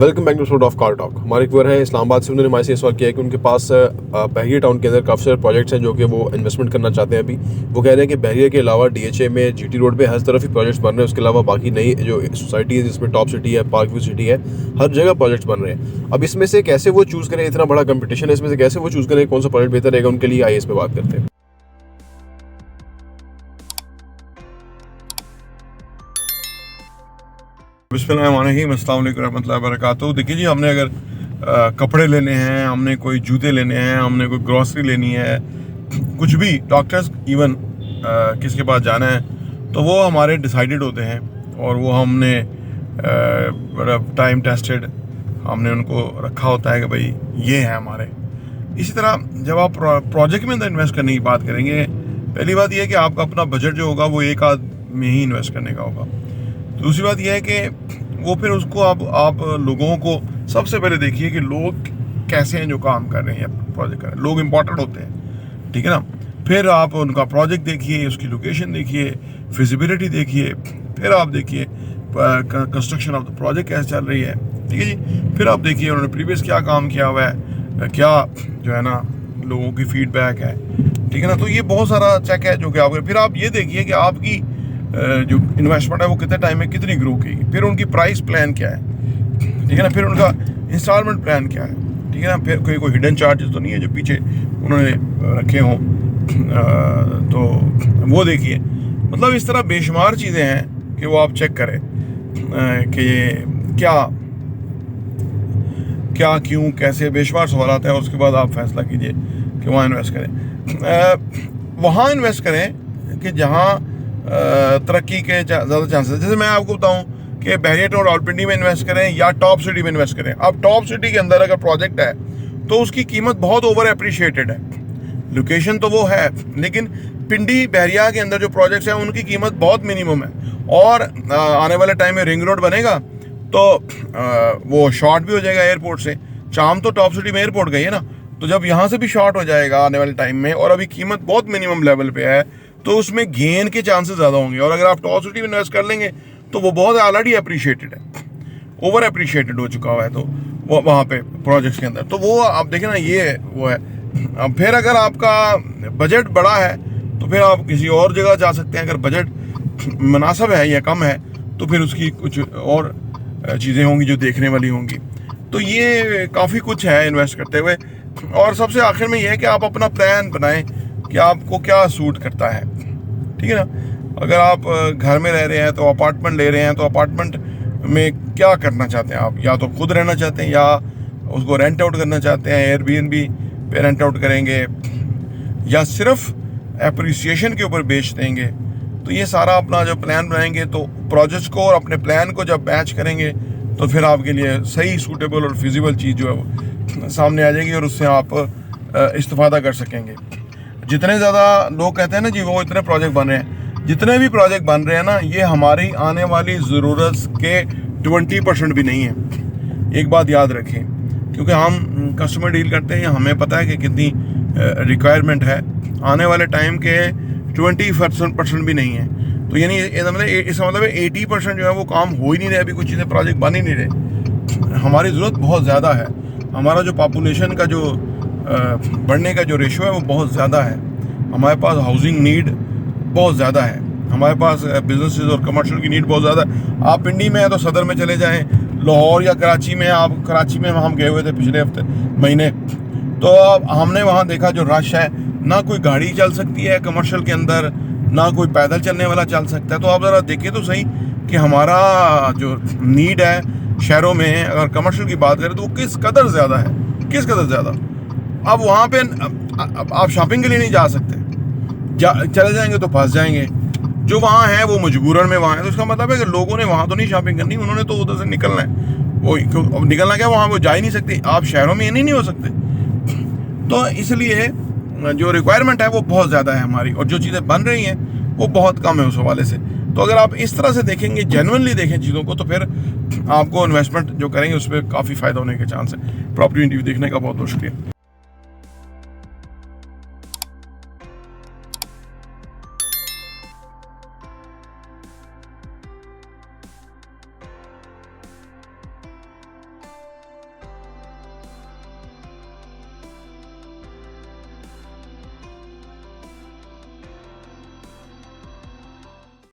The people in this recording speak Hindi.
Welcome back to episode of car talk. हमारे एक व्यूअर है इस्लामाबाद से, उन्होंने हमारे से सवाल किया है कि उनके पास बहरिया टाउन के अंदर काफ़ी सारे प्रोजेक्ट्स हैं जो कि वो इन्वेस्टमेंट करना चाहते हैं। अभी वो कह रहे हैं कि बहरिया के अलावा डीएचए में, जीटी रोड पे हर तरफ ही प्रोजेक्ट्स बन रहे हैं। उसके अलावा बाकी नई जो सोसाइटी है जिसमें टॉप सिटी है, पार्क व्यू सिटी है, हर जगह प्रोजेक्ट्स बन रहे हैं। अब इसमें से कैसे वो चूज़ करें, इतना बड़ा कंपटीशन है, इसमें से कैसे वो चूज़ करें कौन सा प्रोजेक्ट बेहतर रहेगा उनके लिए, आइए इस पर बात करते हैं। बिस्मिल्लाहिर्रहमानिर्रहीम, अस्सलाम वालेकुम रहमतुल्लाहि व बरकातुहू। देखिए जी, हमने अगर कपड़े लेने हैं, हमने कोई जूते लेने हैं, हमने कोई ग्रॉसरी लेनी है, कुछ भी, डॉक्टर्स इवन किसके पास जाना है, तो वो हमारे डिसाइडेड होते हैं और वो हमने बड़ा टाइम टेस्टेड हमने उनको रखा होता है कि भाई ये है हमारे। इसी तरह जब आप प्रोजेक्ट में अंदर इन्वेस्ट करने की बात करेंगे, पहली बात यह है कि आपका अपना बजट जो होगा वो एक आध में ही इन्वेस्ट करने का होगा। दूसरी बात यह है कि वो फिर उसको आप लोगों को सबसे पहले देखिए कि लोग कैसे हैं जो काम कर रहे हैं प्रोजेक्ट कर रहे हैं। लोग इंपॉर्टेंट होते हैं, ठीक है ना। फिर आप उनका प्रोजेक्ट देखिए, उसकी लोकेशन देखिए, फिजिबिलिटी देखिए, फिर आप देखिए कंस्ट्रक्शन ऑफ द प्रोजेक्ट कैसे चल रही है, ठीक है जी। फिर आप देखिए उन्होंने प्रीवियस क्या काम किया हुआ है, क्या जो है ना लोगों की फीडबैक है, ठीक है ना। तो ये बहुत सारा चेक है जो कि आप फिर आप ये देखिए कि आपकी जो इन्वेस्टमेंट है वो कितने टाइम में कितनी ग्रो की, फिर उनकी प्राइस प्लान क्या है, ठीक है ना, फिर उनका इंस्टॉलमेंट प्लान क्या है, ठीक है ना। फिर कोई हिडन चार्जेस तो नहीं है जो पीछे उन्होंने रखे हों, तो वो देखिए। मतलब इस तरह बेशुमार चीज़ें हैं कि वो आप चेक करें कि क्या क्या क्यों कैसे, बेशुमार सवाल आते हैं। उसके बाद आप फैसला कीजिए कि वहाँ इन्वेस्ट करें। वहाँ इन्वेस्ट करें कि जहाँ तरक्की के ज़्यादा चांसेस। जैसे मैं आपको बताऊं कि बहरिया टाउन रावलपिंडी में इन्वेस्ट करें या टॉप सिटी में इन्वेस्ट करें। अब टॉप सिटी के अंदर अगर प्रोजेक्ट है तो उसकी कीमत बहुत ओवर अप्रिशिएटेड है। लोकेशन तो वो है, लेकिन पिंडी बहरिया के अंदर जो प्रोजेक्ट्स हैं उनकी कीमत बहुत मिनिमम है। और आने वाले टाइम में रिंग रोड बनेगा तो वो शॉर्ट भी हो जाएगा एयरपोर्ट से। चाम तो टॉप सिटी में एयरपोर्ट गई है ना, तो जब यहाँ से भी शॉर्ट हो जाएगा आने वाले टाइम में, और अभी कीमत बहुत मिनिमम लेवल पे है, तो उसमें गेन के चांसेस ज़्यादा होंगे। और अगर आप टॉप सिटी में इन्वेस्ट कर लेंगे तो वो बहुत ऑलरेडी अप्रिशिएटेड है, ओवर अप्रिशिएटेड हो चुका हुआ है तो वो वहाँ पे प्रोजेक्ट्स के अंदर। तो वो आप देखें ना, ये वो है। अब फिर अगर आपका बजट बड़ा है तो फिर आप किसी और जगह जा सकते हैं। अगर बजट मुनासिब है या कम है तो फिर उसकी कुछ और चीज़ें होंगी जो देखने वाली होंगी। तो ये काफ़ी कुछ है इन्वेस्ट करते हुए। और सबसे आखिर में यह है कि आप अपना प्लान बनाएं कि आपको क्या सूट करता है, ठीक है ना। अगर आप घर में रह रहे हैं तो अपार्टमेंट ले रहे हैं, तो अपार्टमेंट में क्या करना चाहते हैं आप? या तो खुद रहना चाहते हैं या उसको रेंट आउट करना चाहते हैं, एयरबीएनबी पे रेंट आउट करेंगे, या सिर्फ एप्रिसिएशन के ऊपर बेच देंगे। तो ये सारा अपना जो प्लान बनाएंगे, तो प्रोजेक्ट्स को और अपने प्लान को जब मैच करेंगे तो फिर आपके लिए सही सूटेबल और फिजिबल चीज़ जो है वो सामने आ जाएगी और उससे आप इस्तेफादा कर सकेंगे। जितने ज़्यादा लोग कहते हैं ना जी वो इतने प्रोजेक्ट बन रहे हैं, जितने भी प्रोजेक्ट बन रहे हैं ना, ये हमारी आने वाली ज़रूरत के 20% भी नहीं है। एक बात याद रखें, क्योंकि हम कस्टमर डील करते हैं, हमें पता है कि कितनी रिक्वायरमेंट है। आने वाले टाइम के 20% भी नहीं है। तो यानी इसका मतलब 80% जो है वो काम हो ही नहीं रहे, अभी कुछ चीज़ें प्रोजेक्ट बन ही नहीं रहे। हमारी ज़रूरत बहुत ज़्यादा है। हमारा जो पॉपुलेशन का जो बढ़ने का जो रेशो है वो बहुत ज़्यादा है। हमारे पास हाउसिंग नीड बहुत ज़्यादा है, हमारे पास बिजनेसेस और कमर्शियल की नीड बहुत ज़्यादा है। आप पिंडी में हैं तो सदर में चले जाएं, लाहौर या कराची में। आप कराची में हम गए हुए थे पिछले महीने, तो हमने वहाँ देखा जो रश है, ना कोई गाड़ी चल सकती है कमर्शियल के अंदर, ना कोई पैदल चलने वाला चल सकता है। तो आप ज़रा देखें तो सही कि हमारा जो नीड है शहरों में, अगर कमर्शियल की बात करें तो वो किस कदर ज़्यादा है, किस कदर ज़्यादा। अब वहाँ पे आप शॉपिंग के लिए नहीं जा सकते, चले जाएंगे तो फंस जाएंगे। जो वहाँ है वो मजबूरन में वहाँ है, तो इसका मतलब है कि लोगों ने वहाँ तो नहीं शॉपिंग करनी, उन्होंने तो उधर से निकलना है। वो निकलना क्या, वहाँ वो जा ही नहीं सकते। आप शहरों में ये नहीं हो सकते। तो इसलिए जो रिक्वायरमेंट है वो बहुत ज़्यादा है हमारी, और जो चीज़ें बन रही हैं वो बहुत कम है उस हवाले से। तो अगर आप इस तरह से देखेंगे, जेन्युइनली देखें चीज़ों को, तो फिर आपको इन्वेस्टमेंट जो करेंगे उस पर काफ़ी फ़ायदा होने के चांस है। प्रॉपर्टी इंटरव्यू देखने का बहुत बहुत शुक्रिया।